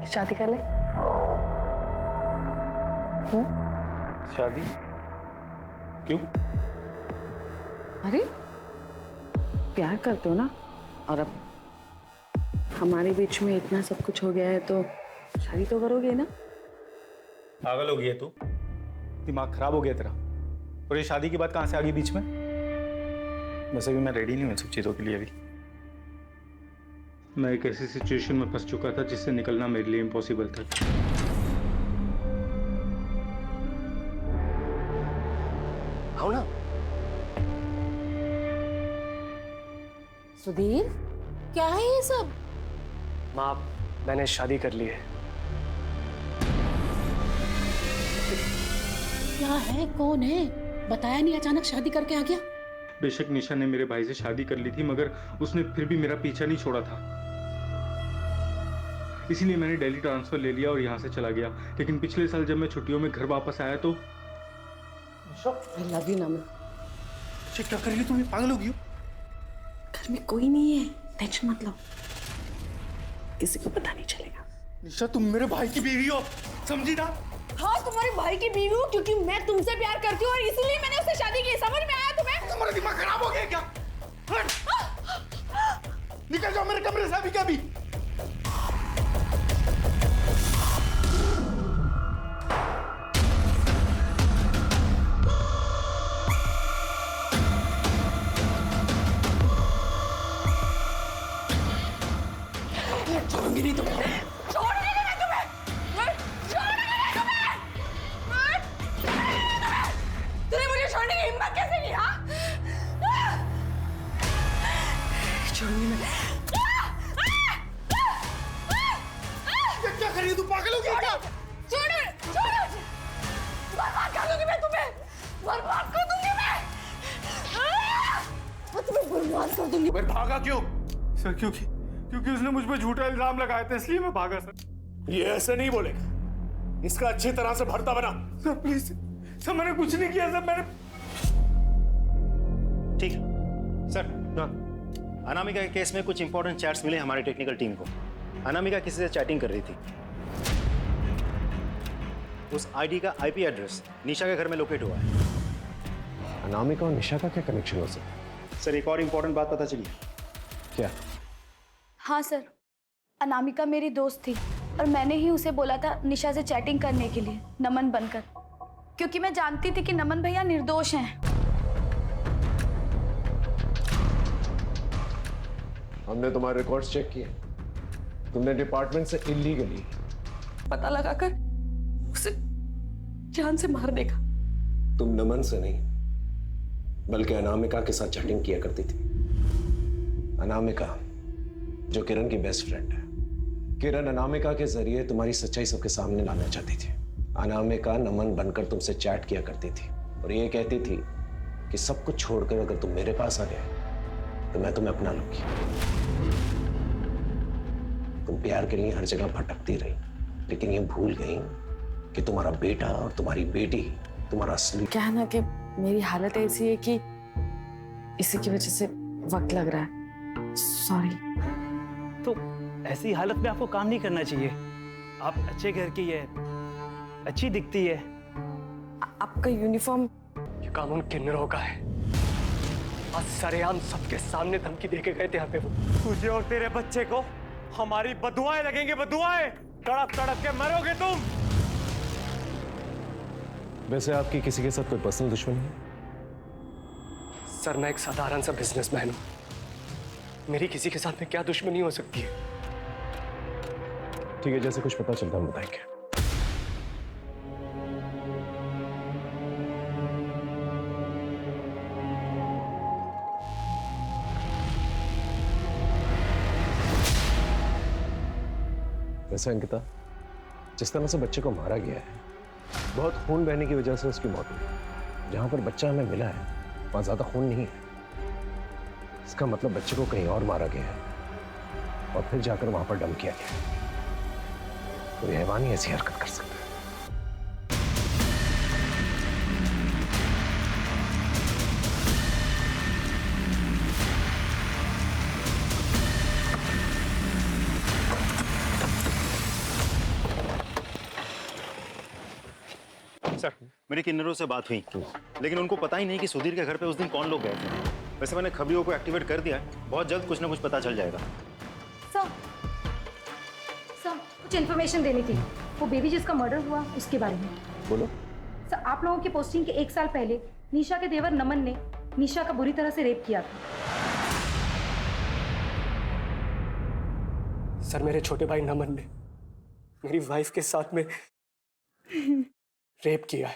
शादी कर ले। शादी? क्यों? अरे प्यार करते हो ना, और अब हमारे बीच में इतना सब कुछ हो गया है तो शादी तो करोगे ना। पागल हो गई है तू? दिमाग खराब हो गया तेरा? और ये शादी की बात कहां से आ गई बीच में? वैसे भी मैं रेडी नहीं हूं इन सब चीजों के लिए अभी। मैं एक ऐसी सिचुएशन में फंस चुका था जिससे निकलना मेरे लिए इम्पॉसिबल था। आओ ना। सुधीर, क्या है ये सब? माँ, मैंने शादी कर ली है। क्या है, कौन है? बताया नहीं, अचानक शादी करके आ गया। बेशक निशा ने मेरे भाई से शादी कर ली थी, मगर उसने फिर भी मेरा पीछा नहीं छोड़ा था। इसीलिए मैंने दिल्ली ट्रांसफर ले लिया और यहाँ से चला गया। लेकिन पिछले साल जब मैं छुट्टियों में घर वापस आया तो आई लव यू नमन। क्या कर रही हो तुम? पागल हो गई हो? घर में कोई नहीं है, टेंशन मत लो, किसी को पता नहीं चलेगा। निशा तुम मेरे भाई की बीवी हो, समझी ना? हाँ, तुम्हारे भाई की बीवी हूँ क्योंकि मैं तुमसे प्यार करती हूँ और इसीलिए मैंने उससे शादी की। समझ में आया तुम्हें? तुम्हारा दिमाग खराब हो गया क्या? निकल जाओ मेरे कमरे से अभी क्या भी। छोड़ूंगी नहीं तुम। छोड़ने देना तुम्हें, छोड़ने देना तुम्हें। तूने मुझे छोड़ने की हिम्मत कैसे की? हाँ, छोड़ूंगी मैं। क्या कर रही हो तू? पागल हो गई क्या? छोड़ो, छोड़ो, बर्बाद कर दूंगी मैं तुम्हें, बर्बाद कर दूंगी मैं, तुम्हें बर्बाद कर दूंगी। मैं भागा क्यों? सर क्योंकि उसने मुझ पर झूठा इल्जाम लगाया था, इसलिए मैं भागा सर। ये ऐसे नहीं बोलेगा, इसका अच्छी तरह से भरता बना। सर प्लीज सर, मैंने कुछ नहीं किया सर, मैंने। ठीक है सर। अनामिका के केस में कुछ इंपॉर्टेंट चैट्स मिले हमारी टेक्निकल टीम को। अनामिका किसी से चैटिंग कर रही थी। उस आईडी का आईपी एड्रेस निशा के घर में लोकेट हुआ है। अनामिका और निशा का क्या कनेक्शन हो सकता है? सर एक और इंपॉर्टेंट बात पता चली। क्या? हाँ सर, अनामिका मेरी दोस्त थी और मैंने ही उसे बोला था निशा से चैटिंग करने के लिए नमन बनकर, क्योंकि मैं जानती थी कि नमन भैया निर्दोष हैं। हमने तुम्हारे रिकॉर्ड्स चेक किए, तुमने डिपार्टमेंट से इलीगली पता लगाकर उसे जान से मार देगा। तुम नमन से नहीं बल्कि अनामिका के साथ चैटिंग किया करती थी। अनामिका जो किरण की बेस्ट फ्रेंड है। किरण अनामिका के जरिए तुम्हारी सच्चाई सबके सामने लाना चाहती थी। अनामिका नमन बनकर तुमसे चैट किया करती थी और ये कहती थी कि सब कुछ छोड़कर अगर तुम मेरे पास आ गए तो मैं तुम्हें अपना लूंगी। तुम प्यार के लिए हर जगह भटकती रही, लेकिन ये भूल गई कि तुम्हारा बेटा और तुम्हारी बेटी तुम्हारा असली। क्या है ना कि मेरी हालत ऐसी है कि इसी की वजह से वक्त लग रहा है। सॉरी। तो ऐसी हालत में आपको काम नहीं करना चाहिए। आप अच्छे घर की है, अच्छी दिखती है। आपका यूनिफॉर्म ये कानून किन्नरों का है। आज सरेआम सबके सामने धमकी देके गए थे यहाँ पे वो। तुझे और तेरे बच्चे को हमारी बदुआएं लगेंगे, बदुआएं। तड़प तड़प के मरोगे तुम। वैसे आपकी किसी के साथ कोई पर्सनल दुश्मनी है? सर मैं एक साधारण सा बिजनेसमैन हूँ, मेरी किसी के साथ में क्या दुश्मनी हो सकती है? ठीक है, जैसे कुछ पता चलता हम बताएंगे। वैसे अंकिता, जिस तरह से बच्चे को मारा गया है, बहुत खून बहने की वजह से उसकी मौत हुई। जहां पर बच्चा हमें मिला है वहां ज्यादा खून नहीं है। इसका मतलब बच्चे को कहीं और मारा गया है और फिर जाकर वहां पर डंप किया गया। कोई हैवान ही ऐसी हरकत कर सकता है। सर मेरी किन्नरों से बात हुई, लेकिन उनको पता ही नहीं कि सुधीर के घर पे उस दिन कौन लोग गए थे। वैसे मैंने खबरियों को एक्टिवेट कर दिया है, बहुत जल्द कुछ ना कुछ पता चल जाएगा। सर कुछ इन्फॉर्मेशन देनी थी, वो बेबी जिसका मर्डर हुआ उसके बारे में। बोलो। सर आप लोगों की पोस्टिंग के 1 साल पहले निशा के देवर नमन ने निशा का बुरी तरह से रेप किया था। सर मेरे छोटे भाई नमन ने मेरी वाइफ के साथ में रेप किया है।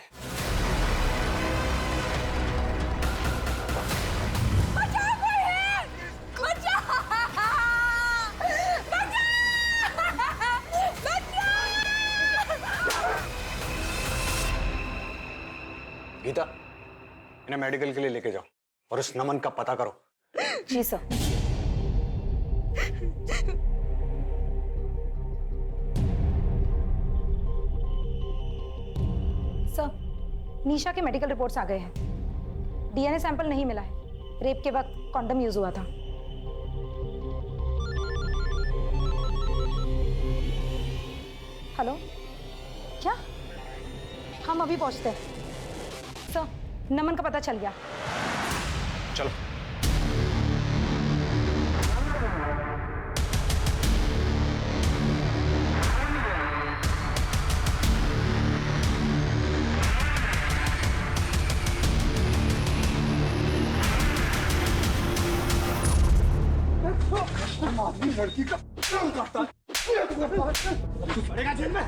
गीता, इन्हें मेडिकल के लिए लेके जाओ और उस नमन का पता करो। जी सर। सर निशा के मेडिकल रिपोर्ट्स आ गए हैं। डीएनए सैंपल नहीं मिला है। रेप के वक्त कॉन्डम यूज हुआ था। हेलो, क्या? हम अभी पहुंचते हैं। सर नमन का पता चल गया। चलो। लड़की का करता तू पड़ेगा जेल में।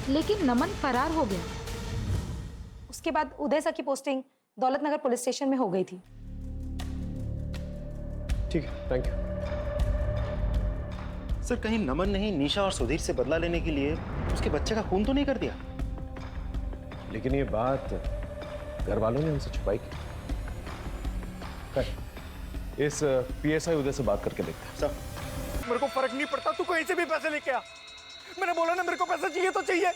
लेकिन नमन फरार हो गया। उसके बाद उदय सर की पोस्टिंग दौलतनगर पुलिस स्टेशन में हो गई थी। ठीक है, थैंक यू। सर कहीं नमन ने ही निशा और सुधीर से बदला लेने के लिए उसके बच्चे का खून तो नहीं कर दिया? लेकिन ये बात घर वालों ने हमसे छुपाई की। इस पीएसआई उदय से बात करके देखते हैं। सर मेरे को फर्क नहीं पड़ता, तू कहीं से भी पैसे लेके आ। मैंने बोला ना मेरे को पैसा चाहिए तो चाहिए।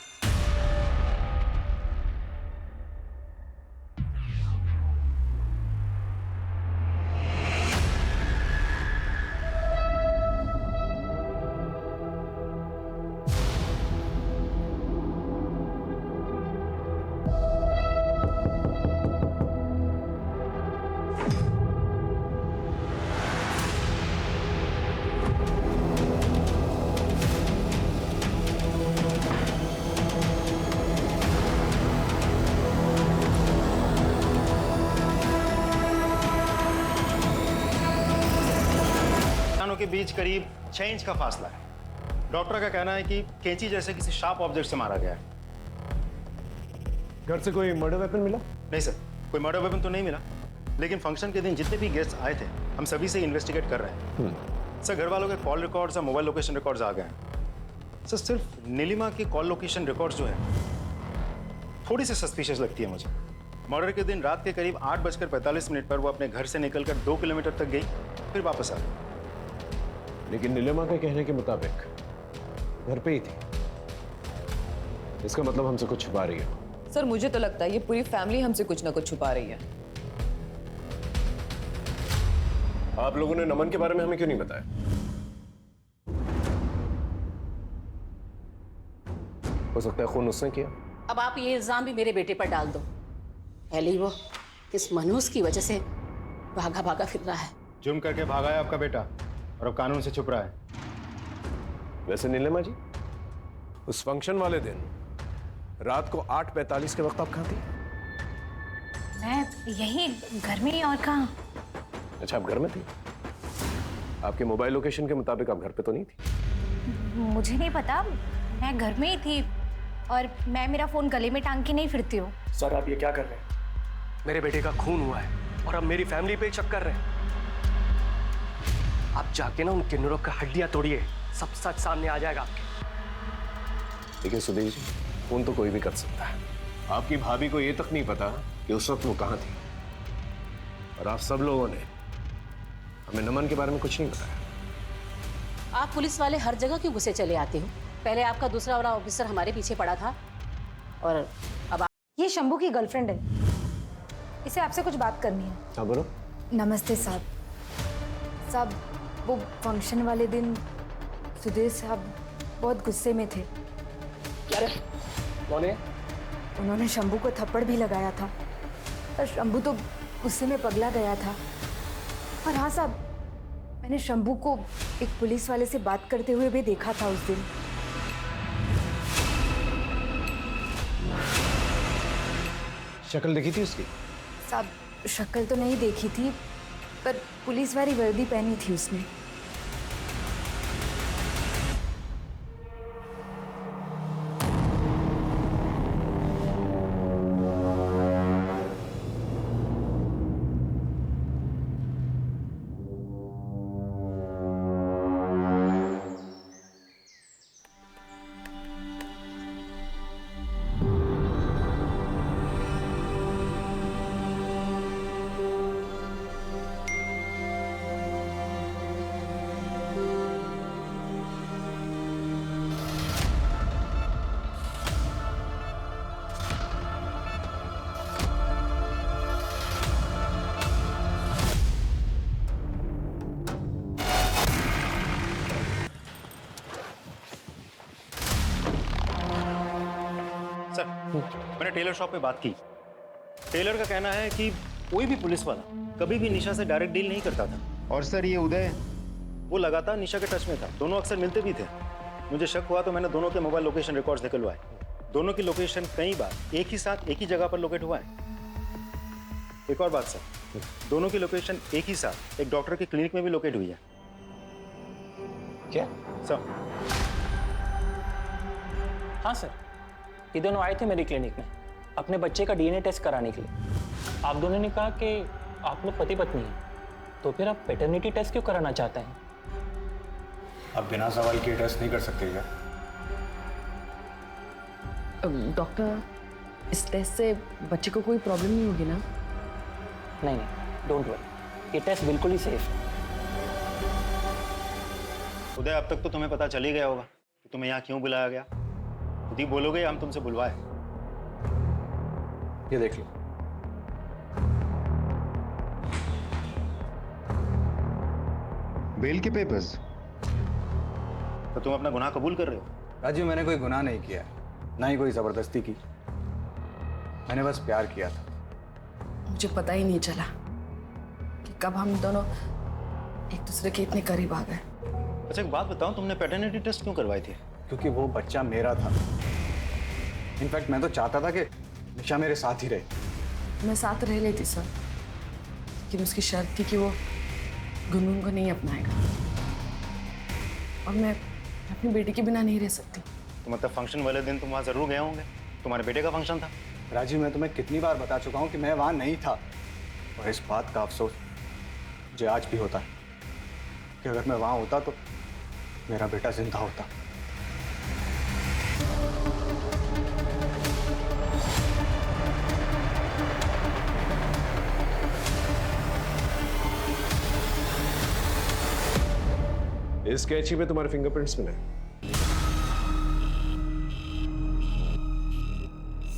के बीच करीब 6 इंच का फासला है। डॉक्टर का कहना है कि कैंची जैसे किसी शार्प ऑब्जेक्ट से मारा गया है। घर से कोई मर्डर वेपन मिला? नहीं सर, कोई मर्डर वेपन तो नहीं मिला, लेकिन फंक्शन के दिन जितने भी गेस्ट आए थे हम सभी से इन्वेस्टिगेट कर रहे हैं। सर घर वालों के कॉल रिकॉर्ड्स और मोबाइल लोकेशन रिकॉर्ड्स आ गए हैं। सर सिर्फ नीलिमा के कॉल लोकेशन रिकॉर्ड्स जो है थोड़ी सी सस्पिशियस लगती है मुझे। मर्डर के दिन रात के करीब 8:45 पर वो अपने घर से निकलकर 2 किलोमीटर तक गई, फिर वापस आ गई। लेकिन नीलिमा के कहने के मुताबिक घर पे ही थी। इसका मतलब हमसे कुछ छुपा रही है। सर मुझे तो लगता है ये पूरी फैमिली हमसे कुछ ना कुछ छुपा रही है। आप लोगों ने नमन के बारे में हमें क्यों नहीं बताया? हो सकता है खून उसने किया। अब आप ये इल्जाम भी मेरे बेटे पर डाल दो। पहले ही वो इस मनहूस की वजह से भागा भागा फिर रहा है। जुर्म करके भागा है आपका बेटा और अब कानून से छुप रहा है। वैसे नीलिमा जी, उस फंक्शन वाले दिन रात को 8:45 के वक्त आप कहाँ थी? मैं यही घर में ही, और कहाँ। अच्छा, आप घर में थी। आपके मोबाइल लोकेशन के मुताबिक आप घर पे तो नहीं थी? मुझे नहीं पता, मैं घर में ही थी और मैं मेरा फोन गले में टांग के नहीं फिरती हूँ। सर आप ये क्या कर रहे हैं? मेरे बेटे का खून हुआ है और अब मेरी फैमिली पे शक कर रहे हैं। आप जाके ना उन किन्नरों का हड्डियां तोड़िए, सब सच सामने आ जाएगा आपके। देखिए सुधीर जी, फोन तो कोई भी कर सकता है। आपकी भाभी को ये तक नहीं पता कि उस वक्त वो कहाँ थी, और आप सब लोगों ने हमें नमन के बारे में कुछ नहीं बताया। आप पुलिस वाले हर जगह क्यों घुसे चले आते हो? पहले आपका दूसरा वाला ऑफिसर हमारे पीछे पड़ा था और अब ये शंभू की गर्लफ्रेंड है, इसे आपसे कुछ बात करनी है। हाँ बोलो। नमस्ते साहब। साहब, वो फंक्शन वाले दिन सुधीर साहब बहुत गुस्से में थे। क्या रे? कौन है? उन्होंने शंभू को थप्पड़ भी लगाया था और शंभू तो गुस्से में पगला गया था। और हाँ साहब, मैंने शंभू को एक पुलिस वाले से बात करते हुए भी देखा था उस दिन। शक्ल देखी थी उसकी? साहब, शक्ल तो नहीं देखी थी, पर पुलिस वाली वर्दी पहनी थी उसने। सर, मैंने टेलर शॉप में बात की। टेलर का कहना है कि कोई भी पुलिस वाला कभी भी निशा से डायरेक्ट डील नहीं करता था। और सर, ये उदय, वो लगातार निशा के टच में था, दोनों अक्सर मिलते भी थे। मुझे शक हुआ तो मैंने दोनों के मोबाइल लोकेशन रिकॉर्ड्स निकलवाए। दोनों की लोकेशन कई बार एक ही साथ एक ही जगह पर लोकेट हुआ है। एक और बात सर, दोनों की लोकेशन एक ही साथ एक डॉक्टर के क्लिनिक में भी लोकेट हुई है। क्या सर? हाँ सर, ये दोनों आए थे मेरी क्लिनिक में अपने बच्चे का डीएनए टेस्ट कराने के लिए। आप दोनों ने कहा कि आप लोग पति पत्नी हैं, तो फिर आप पैटर्निटी टेस्ट क्यों कराना चाहते हैं? आप बिना सवाल किए टेस्ट नहीं कर सकते क्या? डॉक्टर, इस टेस्ट से बच्चे को कोई प्रॉब्लम नहीं होगी ना? नहीं नहीं, डोंट वरी, ये टेस्ट बिल्कुल ही सेफ है। उदय, अब तक तो तुम्हें पता चल ही गया होगा कि तुम्हें यहाँ क्यों बुलाया गया। खुद ही बोलोगे हम तुमसे बुलवाए? ये देख लो। बेल के पेपर्स? तो तुम अपना गुनाह कबूल कर रहे हो? राजीव, मैंने कोई गुनाह नहीं किया, ना ही कोई जबरदस्ती की। मैंने बस प्यार किया था। मुझे पता ही नहीं चला कि कब हम दोनों एक दूसरे के इतने करीब आ गए। अच्छा, एक बात बताओ, तुमने पैटर्निटी टेस्ट क्यों करवाए थे? क्योंकि वो बच्चा मेरा था। इनफैक्ट मैं तो चाहता था कि निशा मेरे साथ ही रहे। मैं साथ रह लेती सर, लेकिन उसकी शर्त थी कि वो गुनगुन को नहीं अपनाएगा, और मैं अपनी बेटी के बिना नहीं रह सकती। तो मतलब फंक्शन वाले दिन तुम वहाँ जरूर गए होंगे, तुम्हारे बेटे का फंक्शन था। राजीव, मैं तुम्हें कितनी बार बता चुका हूँ कि मैं वहाँ नहीं था, और इस बात का अफसोस मुझे आज भी होता है कि अगर मैं वहाँ होता तो मेरा बेटा जिंदा होता। इस कैची में तुम्हारे फिंगरप्रिंट्स मिले।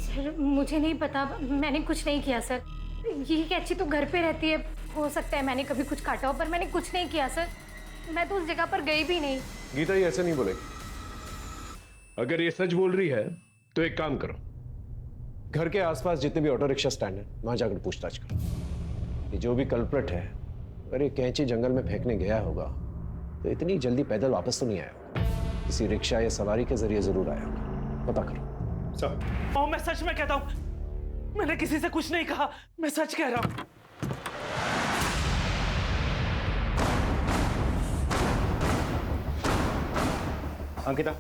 सर, मुझे नहीं पता, मैंने कुछ नहीं किया सर। ये कैची तो घर पे रहती है, हो सकता है मैंने कभी कुछ काटा हो, पर मैंने कुछ नहीं किया सर। मैं तो उस जगह पर गई भी नहीं। गीता, ये ऐसे नहीं बोलेगी। अगर ये सच बोल रही है तो एक काम करो, घर के आसपास जितने भी ऑटो रिक्शा स्टैंड है वहां जाकर पूछताछ करो। ये जो भी कल्प्रिट है, अगर ये कैंची जंगल में फेंकने गया होगा तो इतनी जल्दी पैदल वापस तो नहीं आया होगा, किसी रिक्शा या सवारी के जरिए जरूर आया होगा। पता करो। सर, मैं सच में कहता हूँ, मैंने किसी से कुछ नहीं कहा, मैं सच कह रहा हूँ। अंकिता,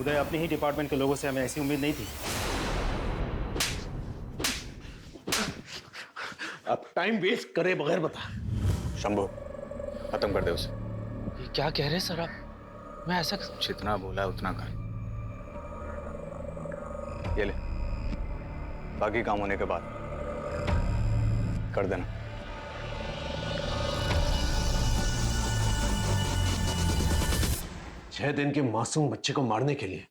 उदय अपने ही डिपार्टमेंट के लोगों से हमें ऐसी उम्मीद नहीं थी। अब टाइम वेस्ट करे बगैर बता। शंभू, खत्म कर दे उसे। ये क्या कह रहे हैं सर आप? मैं ऐसा जितना बोला है उतना कर। ये ले, बाकी काम होने के बाद कर देना। 6 दिन के मासूम बच्चे को मारने के लिए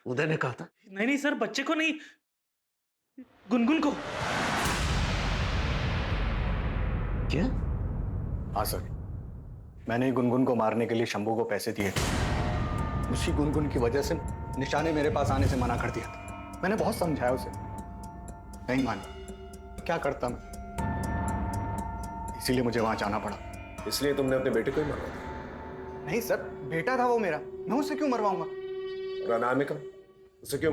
उदय ने कहा था। नहीं सर, बच्चे को नहीं, गुनगुन को। क्या? हाँ सर, मैंने ही गुनगुन को मारने के लिए शंभू को पैसे दिए थे। उसी गुनगुन की वजह से निशा ने मेरे पास आने से मना कर दिया था। मैंने बहुत समझाया उसे, नहीं मानी। क्या करता मैं, इसीलिए मुझे वहां जाना पड़ा। इसलिए तुमने अपने बेटे को ही मारा? नहीं सर, बेटा था वो मेरा, मैं उसे क्यों मरवाऊंगा? और अनामिका, उसे क्यों